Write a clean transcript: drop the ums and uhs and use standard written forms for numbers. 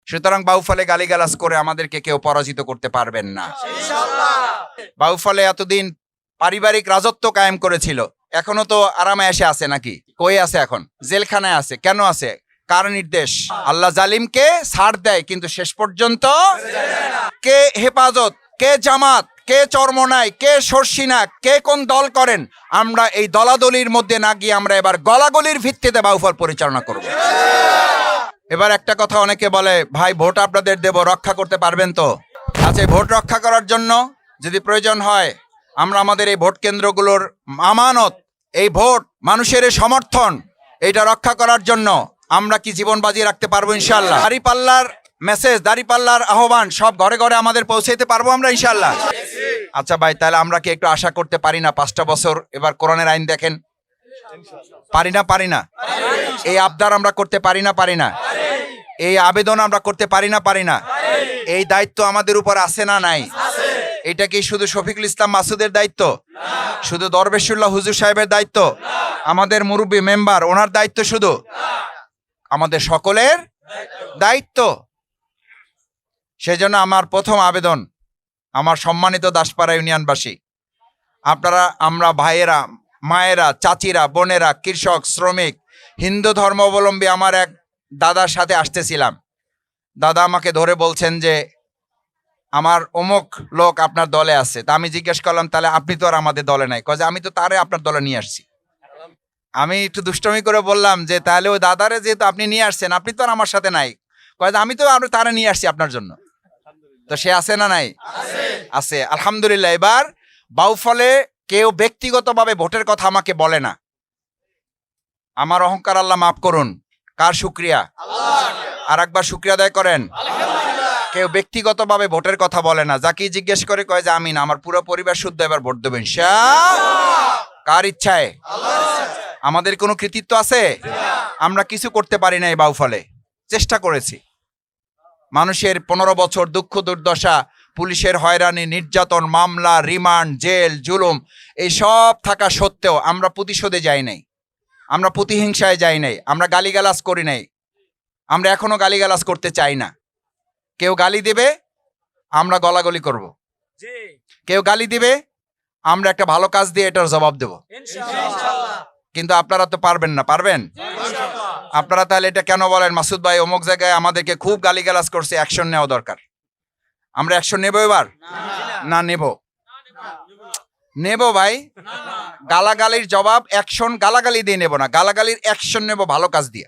সুতরাং বাউফলে গালিগালাজ করে আমাদেরকে কেউ পরাজিত করতে পারবেন না। বাউফলে এতদিন পারিবারিক রাজত্ব কায়েম করেছিল, এখনো তো আরামে এসে আছে নাকি? কই আছে? এখন জেলখানায় আছে। কেন আছে? কার নির্দেশ? আল্লাহ জালিমকে ছাড় দেয়, কিন্তু শেষ পর্যন্ত কে হেফাজত, কে জামাত, কে চরমনাই, কে সর্ষিনা, কে কোন দল করেন, আমরা এই দলাদলির মধ্যে না গিয়ে আমরা এবার গলাগলির ভিত্তিতে বাউফল পরিচালনা করব। এবার একটা কথা অনেকে বলে, ভাই ভোট আপনাদের দেব, রক্ষা করতে পারবেন তো? আচ্ছা, ভোট রক্ষা করার জন্য যদি প্রয়োজন হয়, আমরা আমাদের এই ভোট কেন্দ্রগুলোর আমানত, এই ভোট মানুষের সমর্থন, এইটা রক্ষা করার জন্য আমরা কি জীবন বাজি রাখতে পারবো ইনশাআল্লাহ? দাঁড়িপাল্লার মেসেজ, দাঁড়িপাল্লার আহ্বান সব ঘরে ঘরে আমাদের পৌঁছাইতে পারবো আমরা ইনশাআল্লাহ? আচ্ছা ভাই, তাহলে আমরা কি একটু আশা করতে পারি না 5টা বছর এবার কোরআনের আইন দেখেন? পারি না? এই আবদার আমরা করতে পারি না? এই আবেদন আমরা করতে পারি না? এই দায়িত্ব আমাদের উপর আছে না নাই? এটা কি শুধু শফিকুল ইসলাম মাসুদের দায়িত্ব? শুধু দরবেশুল্লাহ হুজুর সাহেবের দায়িত্ব? আমাদের মুরব্বী মেম্বার ওনার দায়িত্ব? শুধু আমাদের সকলের দায়িত্ব। সেজন্য আমার প্রথম আবেদন, আমার সম্মানিত দাসপাড়া ইউনিয়নবাসী, আপনারা, আমরা ভাইয়েরা, মায়েরা, চাচিরা, বোনেরা, কৃষক, শ্রমিক, হিন্দু ধর্মাবলম্বী, আমার এক দাদার সাথে আসতেছিলাম। দাদা আমাকে ধরে বলছেন যে আমার অমুক লোক আপনার দলে আছে। তা আমি জিজ্ঞেস করলাম, তাহলে আপনি তো আর আমাদের দলে নাই? কয় যে আমি তো তারে আপনার দলে নিয়ে আসছি। আমি একটু দুষ্টমি করে বললাম যে তাহলে ওই দাদারে যেহেতু আপনি নিয়ে আসছেন, আপনি তো আর আমার সাথে নাই। কয় যে আমি তো তারে নিয়ে আসছি আপনার জন্য। তো সে আছে না নাই? আছে, আলহামদুলিল্লাহ। এবার বাউফলে কেউ ব্যক্তিগতভাবে ভোটের কথা আমাকে বলে না। আমার অহংকার আল্লাহ মাফ করুন। কার শুকরিয়া? আর একবার শুকরিয়া আদায় করেন। কেউ ব্যক্তিগতভাবে ভোটের কথা বলে না। যাকে জিজ্ঞেস করে কয় যে আমি না, আমার পুরো পরিবার শুদ্ধ, এবার ভোট দেবেন। কার ইচ্ছায়? আমাদের কোনো কৃতিত্ব আছে? আমরা কিছু করতে পারি না। এই বাউফলে চেষ্টা করেছি। মানুষের 15 বছর দুঃখ দুর্দশা, পুলিশের হয়রানি, নির্যাতন, মামলা, রিমান্ড, জেল, জুলুম, এই সব থাকা সত্ত্বেও আমরা প্রতিশোধে যাই নাই, আমরা প্রতিহিংসায় যাই নাই, আমরা গালিগালাজ করি নাই, আমরা এখনো গালিগালাজ করতে চাই না। কেউ গালি দেবে, আমরা গলাগলি করব। কেউ গালি দিবে, আমরা একটা ভালো কাজ দিয়ে এটার জবাব দেব। কিন্তু আপনারা তো পারবেন না। পারবেন? আপনারা তাহলে এটা কেন বলেন, মাসুদ ভাই অমুক জায়গায় আমাদেরকে খুব গালিগালাজ করছে, অ্যাকশন নেওয়া দরকার? আমরা অ্যাকশন নেব এবার? না, নেব ভাই। গালাগালির জবাব অ্যাকশন গালাগালি দিয়ে নেব না, গালাগালির অ্যাকশন নেব ভালো কাজ দিয়ে।